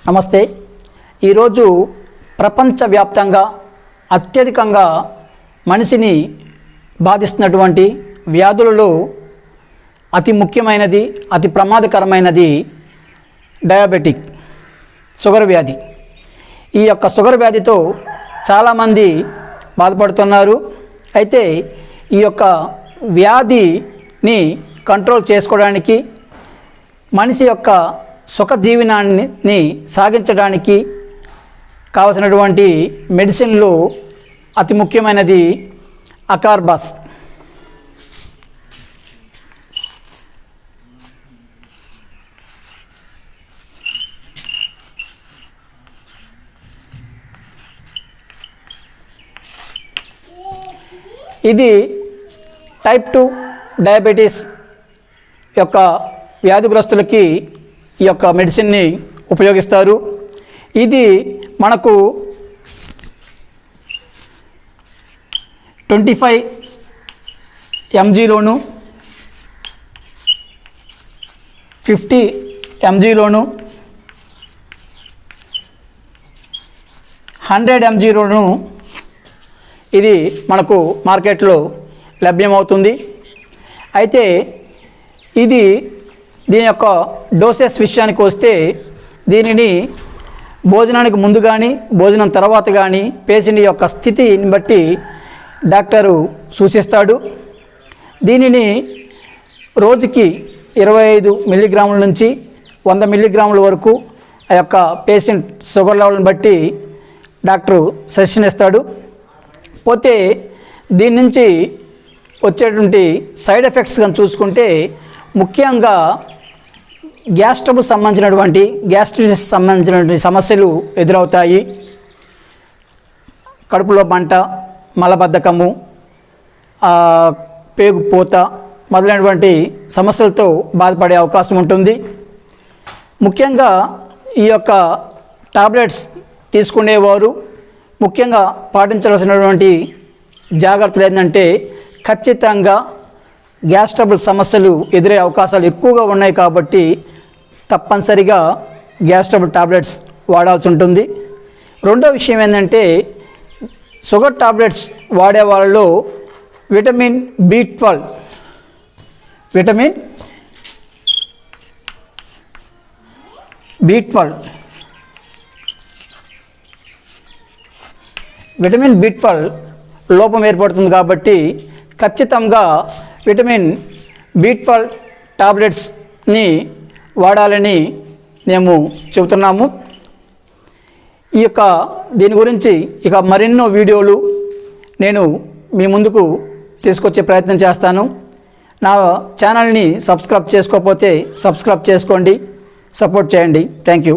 నమస్తే. ఈరోజు ప్రపంచవ్యాప్తంగా అత్యధికంగా మనిషిని బాధిస్తున్నటువంటి వ్యాధులలో అతి ముఖ్యమైనది, అతి ప్రమాదకరమైనది డయాబెటిక్ షుగర్ వ్యాధి. ఈ యొక్క షుగర్ వ్యాధితో చాలామంది బాధపడుతున్నారు. అయితే ఈ యొక్క వ్యాధిని కంట్రోల్ చేసుకోవడానికి, మనిషి యొక్క సుఖ జీవనాన్ని సాగించడానికి కావలసినటువంటి మెడిసిన్లు అతి ముఖ్యమైనది అకార్బాస్. ఇది టైప్ 2 డయాబెటీస్ యొక్క వ్యాధిగ్రస్తులకి ఈ యొక్క మెడిసిన్ని ఉపయోగిస్తారు. ఇది మనకు 25 mgలోను, 50 mgలోను, 100 mgలోను ఇది మనకు మార్కెట్లో లభ్యమవుతుంది. అయితే దీని యొక్క డోసెస్ విషయానికి వస్తే, దీనిని భోజనానికి ముందు కానీ భోజనం తర్వాత కానీ పేషెంట్ యొక్క స్థితిని బట్టి డాక్టరు సూచిస్తాడు. దీనిని రోజుకి 25 మిల్లీగ్రాముల నుంచి 100 మిల్లీగ్రాముల వరకు ఆ యొక్క పేషెంట్ షుగర్ లెవెల్ని బట్టి డాక్టరు సజెషన్ ఇస్తాడు. పోతే దీని నుంచి వచ్చేటువంటి సైడ్ ఎఫెక్ట్స్ కానీ చూసుకుంటే, ముఖ్యంగా గ్యాస్ట్రబుల్ సంబంధించినటువంటి గ్యాస్ట్రిటిస్ సంబంధించినటువంటి సమస్యలు ఎదురవుతాయి. కడుపులో మంట, మలబద్ధకము, పేగు పూత మొదలైనటువంటి సమస్యలతో బాధపడే అవకాశం ఉంటుంది. ముఖ్యంగా ఈ యొక్క టాబ్లెట్స్ తీసుకునేవారు ముఖ్యంగా పాటించాల్సినటువంటి జాగ్రత్తలు ఏంటంటే, ఖచ్చితంగా గ్యాస్ ట్రబుల్ సమస్యలు ఎదురయ్యే అవకాశాలు ఎక్కువగా ఉన్నాయి కాబట్టి తప్పనిసరిగా గ్యాస్ ట్రబుల్ టాబ్లెట్స్ వాడాల్సి ఉంటుంది. రెండో విషయం ఏంటంటే, షుగర్ టాబ్లెట్స్ వాడే వాళ్ళలో విటమిన్ B12 లోపం ఏర్పడుతుంది కాబట్టి ఖచ్చితంగా విటమిన్ B12 టాబ్లెట్స్ని వాడాలని మేము చెబుతున్నాము. దీని గురించి ఇక మరెన్నో వీడియోలు నేను మీ ముందుకు తీసుకొచ్చే ప్రయత్నం చేస్తాను. నా ఛానల్ని సబ్స్క్రైబ్ చేసుకోకపోతే సబ్స్క్రైబ్ చేసుకోండి, సపోర్ట్ చేయండి. Thank you.